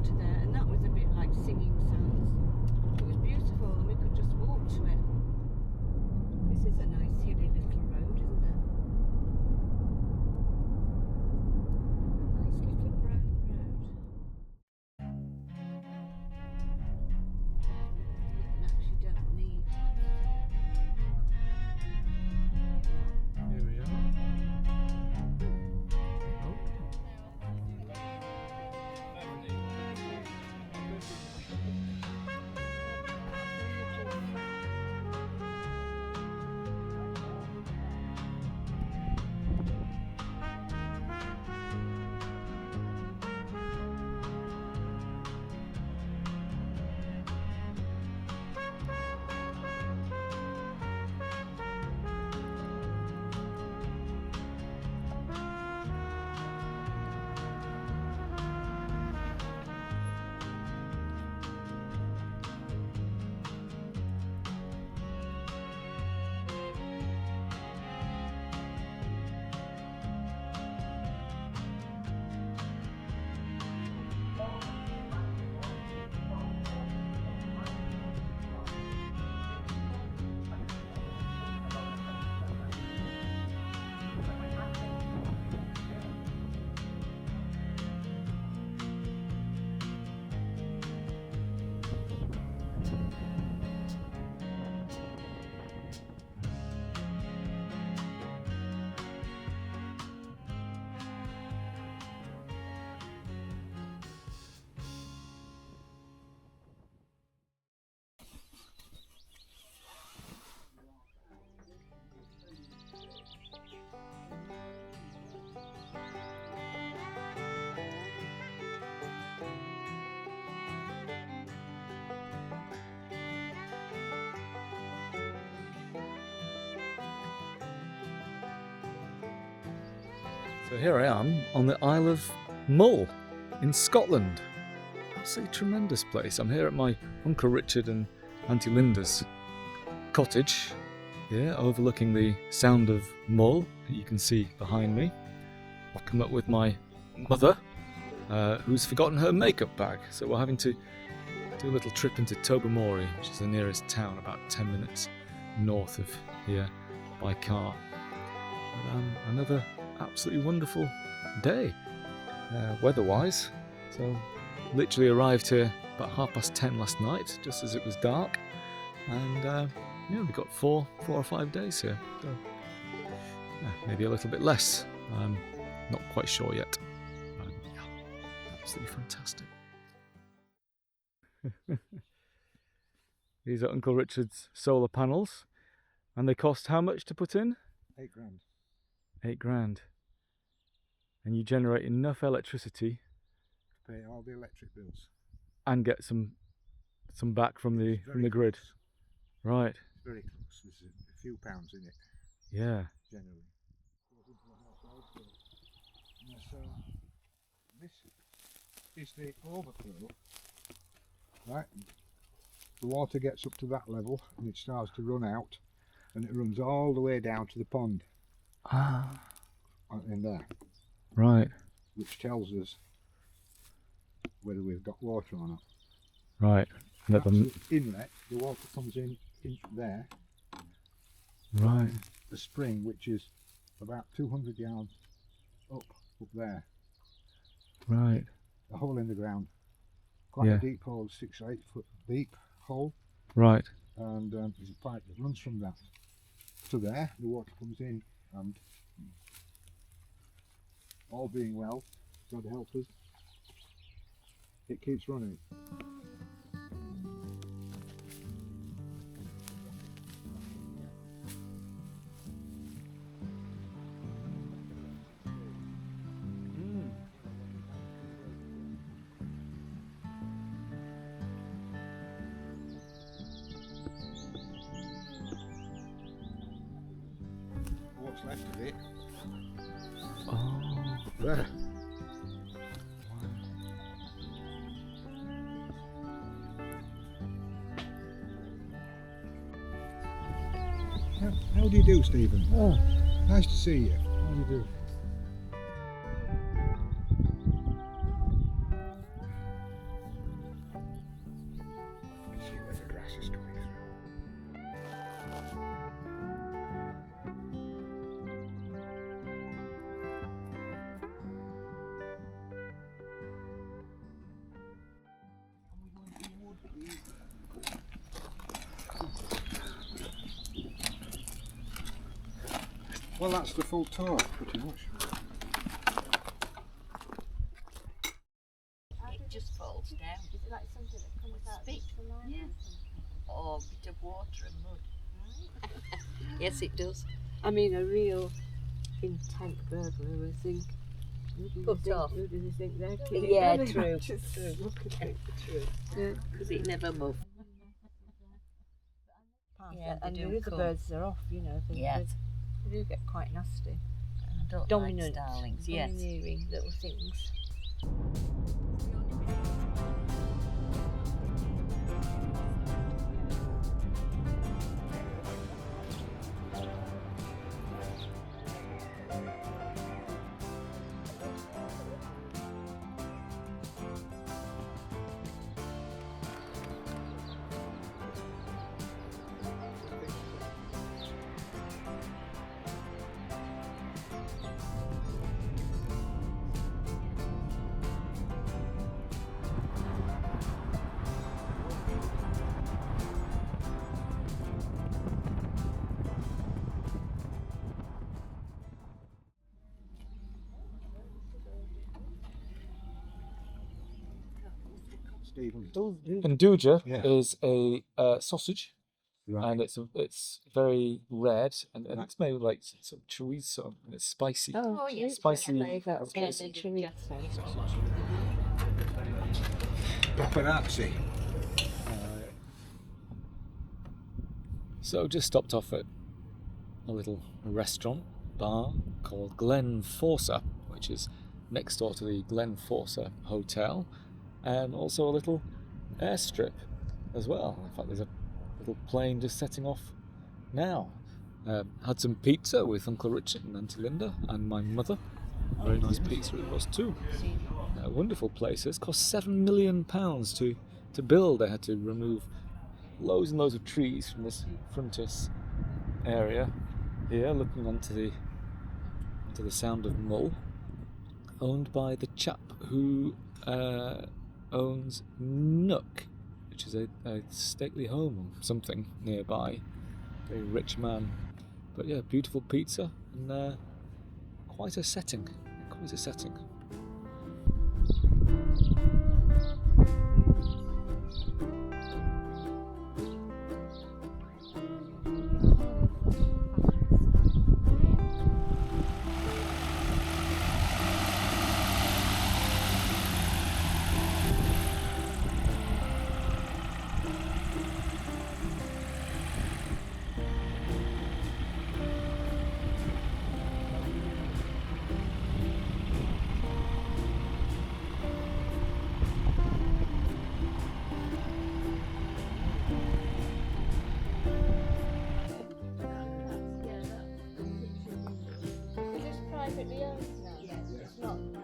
water there, and that was a bit like singing sounds. It was beautiful, and we could just walk to it. This is a nice hilly little road, isn't it? A nice little brown road. You actually don't need. Here we are. So here I am on the Isle of Mull in Scotland. It's a tremendous place. I'm here at my Uncle Richard and Auntie Linda's cottage here, overlooking the Sound of Mull that you can see behind me. I've come up with my mother, who's forgotten her makeup bag, so we're having to do a little trip into Tobermory, which is the nearest town, about 10 minutes north of here by car. But, another absolutely wonderful day, weather-wise. So, literally arrived here about 10:30 last night, just as it was dark, and yeah, we've got four or 5 days here. So, yeah, maybe a little bit less. Not quite sure yet. Yeah, absolutely fantastic. These are Uncle Richard's solar panels, and they cost how much to put in? £8,000. 8 grand. And you generate enough electricity To pay all the electric bills. and get some back from the grid. Close. Right. It's very close. There's a few pounds in it Yeah. generally. Goes into the house also. Yeah, so this is the overflow. Right. The water gets up to that level and it starts to run out, and it runs all the way down to the pond. Ah. In there. Right. Which tells us whether we've got water or not. Right. And at That's the the inlet, the water comes in there. right. The spring, which is about 200 yards up there. Right. A hole in the ground. Quite a deep hole, 6 or 8 foot deep hole. Right. And there's a pipe that runs from that to there. The water comes in, and all being well, God help us, it keeps running. What's left of it? Oh. Up there. How do you do, Stephen? Oh. Nice to see you. How do you do? Well, that's the full tour, pretty much. It just falls down. Is it like something that comes out Spit. of the line? Yeah. Or a bit of water and mud. Yes, it does. I mean, a real intent burglar would think. Put off. Who do they think they're kidding? Yeah, Don't they? true. Just True. look at it. True. Because it never moved. Yeah, And they the do other come. birds are off, you know. Yeah. They do get quite nasty. I don't Dominant, like starlings, yes. domineering little things. Stephen. Nduja Yeah. is a sausage, Right. and it's very red, and it's made with like sort of chorizo, and it's spicy. Oh, yeah. Spicy. Paparazzi. So just stopped off at a little restaurant bar called Glen Forsa, which is next door to the Glen Forsa Hotel, and also a little airstrip as well. In fact, there's a little plane just setting off now. Had some pizza with Uncle Richard and Auntie Linda and my mother. Very nice pizza it was too. Wonderful places. Cost £7 million to build. They had to remove loads and loads of trees from this frontis area here, looking onto the Sound of Mull, owned by the chap who owns Nook, which is a stately home or something nearby. Very rich man. But yeah, beautiful pizza and quite a setting. Quite a setting. Privately owned now. Yes, it's not like.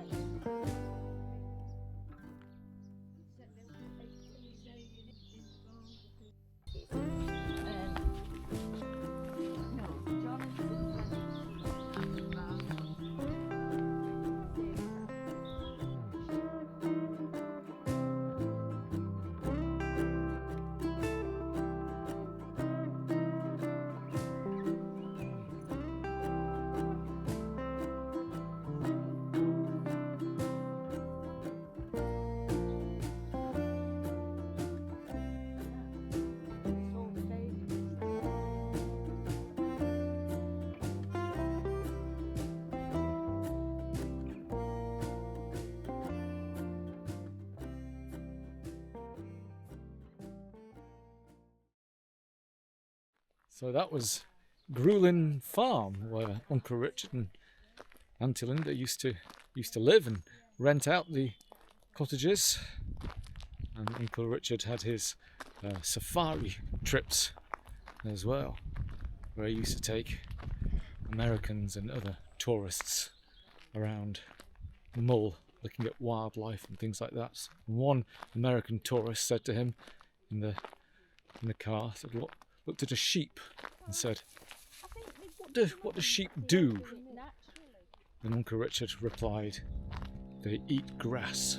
So that was Grulin Farm, where Uncle Richard and Auntie Linda used to live and rent out the cottages. And Uncle Richard had his safari trips as well, where he used to take Americans and other tourists around Mull, looking at wildlife and things like that. One American tourist said to him in the car, said, looked at a sheep and said, what do sheep do? And Uncle Richard replied, they eat grass.